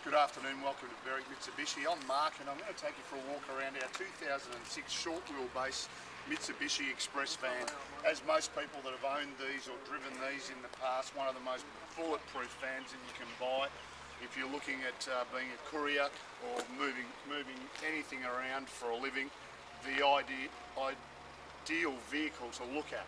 Good afternoon, welcome to Berwick Mitsubishi. I'm Mark and I'm going to take you for a walk around our 2006 short wheelbase Mitsubishi Express van. As most people that have owned these or driven these in the past, one of the most bulletproof vans that you can buy if you're looking at being a courier or moving anything around for a living. The ideal vehicle to look at.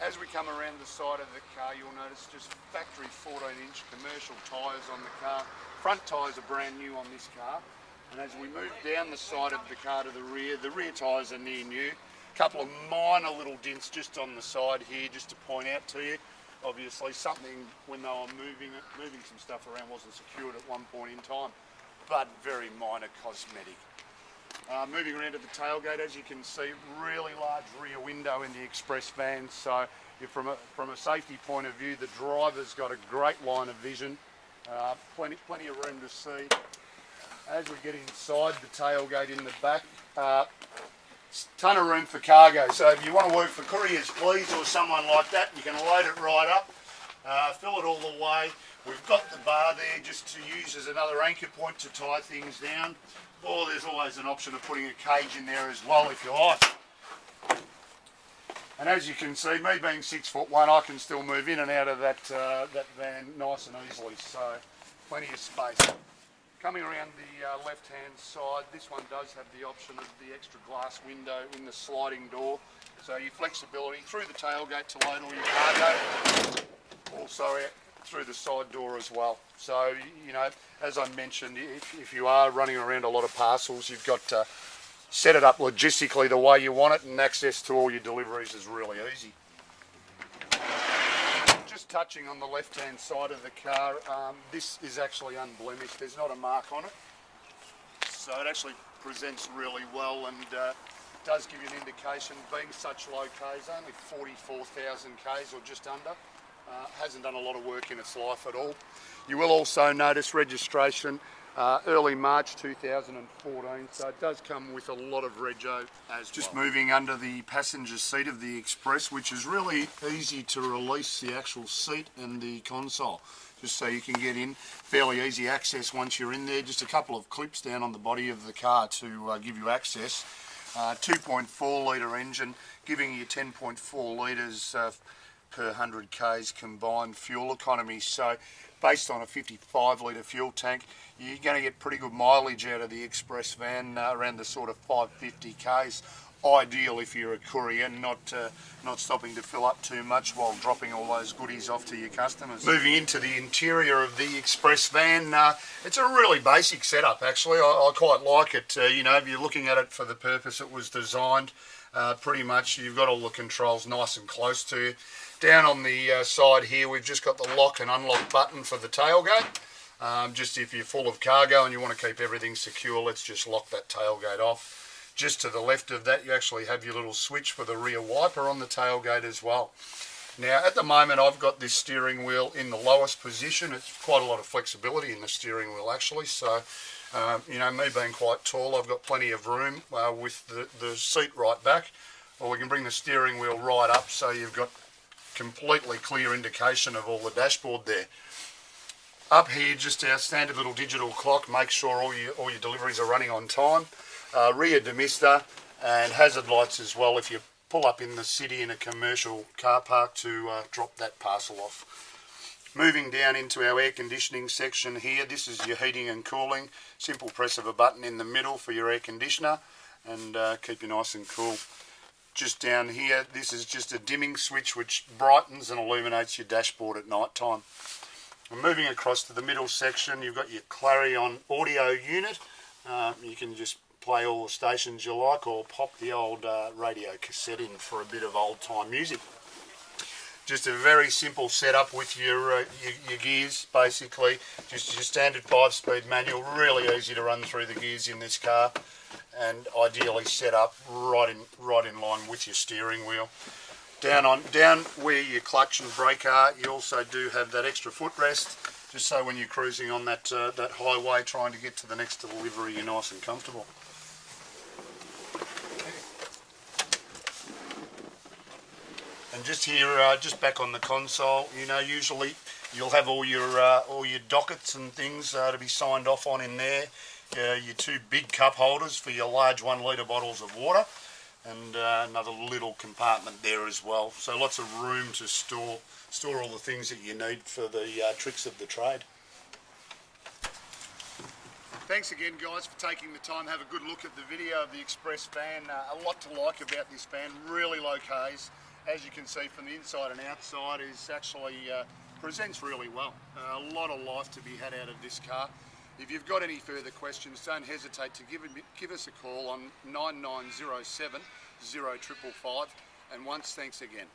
As we come around the side of the car, you'll notice just factory 14-inch commercial tyres on the car. Front tyres are brand new on this car. And as we move down the side of the car to the rear tyres are near new. A couple of minor little dents just on the side here, just to point out to you. Obviously something when they were moving some stuff around wasn't secured at one point in time, but very minor cosmetic. Moving around to the tailgate, as you can see, really large rear window in the Express van. So from a safety point of view, the driver's got a great line of vision, plenty of room to see. As we get inside the tailgate in the back, ton of room for cargo. So if you want to work for Couriers Please or someone like that, you can load it right up, fill it all the way. We've got the bar there just to use as another anchor point to tie things down. Or there's always an option of putting a cage in there as well if you like. And as you can see, me being 6'1", I can still move in and out of that van nice and easily, so plenty of space. Coming around the left-hand side, this one does have the option of the extra glass window in the sliding door, so your flexibility through the tailgate to load all your cargo, also out through the side door as well. So, you know, as I mentioned, if you are running around a lot of parcels, you've got to set it up logistically the way you want it, and access to all your deliveries is really easy. Just touching on the left-hand side of the car, this is actually unblemished. There's not a mark on it, so it actually presents really well and does give you an indication, being such low Ks, only 44,000 Ks or just under. Hasn't done a lot of work in its life at all. You will also notice registration early March 2014, so it does come with a lot of rego as just well. Moving under the passenger seat of the Express, which is really easy to release the actual seat and the console, just so you can get in. Fairly easy access once you're in there, just a couple of clips down on the body of the car to give you access. 2.4 litre engine, giving you 10.4 litres per 100 Ks combined fuel economy. So based on a 55 litre fuel tank, you're going to get pretty good mileage out of the Express van, around the sort of 550 Ks. Ideal if you're a courier, not stopping to fill up too much while dropping all those goodies off to your customers. Moving into the interior of the Express van, it's a really basic setup actually. I quite like it. You know, if you're looking at it for the purpose it was designed, pretty much you've got all the controls nice and close to you. Down on the side here, we've just got the lock and unlock button for the tailgate. Just if you're full of cargo and you want to keep everything secure, let's just lock that tailgate off. Just to the left of that, you actually have your little switch for the rear wiper on the tailgate as well. Now, at the moment, I've got this steering wheel in the lowest position. It's quite a lot of flexibility in the steering wheel, actually. So, you know, me being quite tall, I've got plenty of room with the seat right back. Or we can bring the steering wheel right up so you've got completely clear indication of all the dashboard there. Up here, just our standard little digital clock, make sure all your deliveries are running on time. Rear demister and hazard lights as well if you pull up in the city in a commercial car park to drop that parcel off. Moving down into our air conditioning section here, this is your heating and cooling. Simple press of a button in the middle for your air conditioner and keep you nice and cool. Just down here, this is just a dimming switch which brightens and illuminates your dashboard at night time. And moving across to the middle section, you've got your Clarion audio unit. You can just play all the stations you like or pop the old radio cassette in for a bit of old time music. Just a very simple setup with your gears basically. Just your standard 5-speed manual, really easy to run through the gears in this car. And ideally set up right in line with your steering wheel. Down where your clutch and brake are, you also do have that extra footrest, just so when you're cruising on that highway trying to get to the next delivery, you're nice and comfortable. And just here, just back on the console, you know, usually you'll have all your dockets and things to be signed off on in there. Your two big cup holders for your large 1 litre bottles of water, and another little compartment there as well. So lots of room to store all the things that you need for the tricks of the trade. Thanks again, guys, for taking the time to have a good look at the video of the Express van. A lot to like about this van, really low Ks. As you can see from the inside and outside, is actually presents really well. A lot of life to be had out of this car. If you've got any further questions, don't hesitate to give us a call on 9907 0555. And once, thanks again.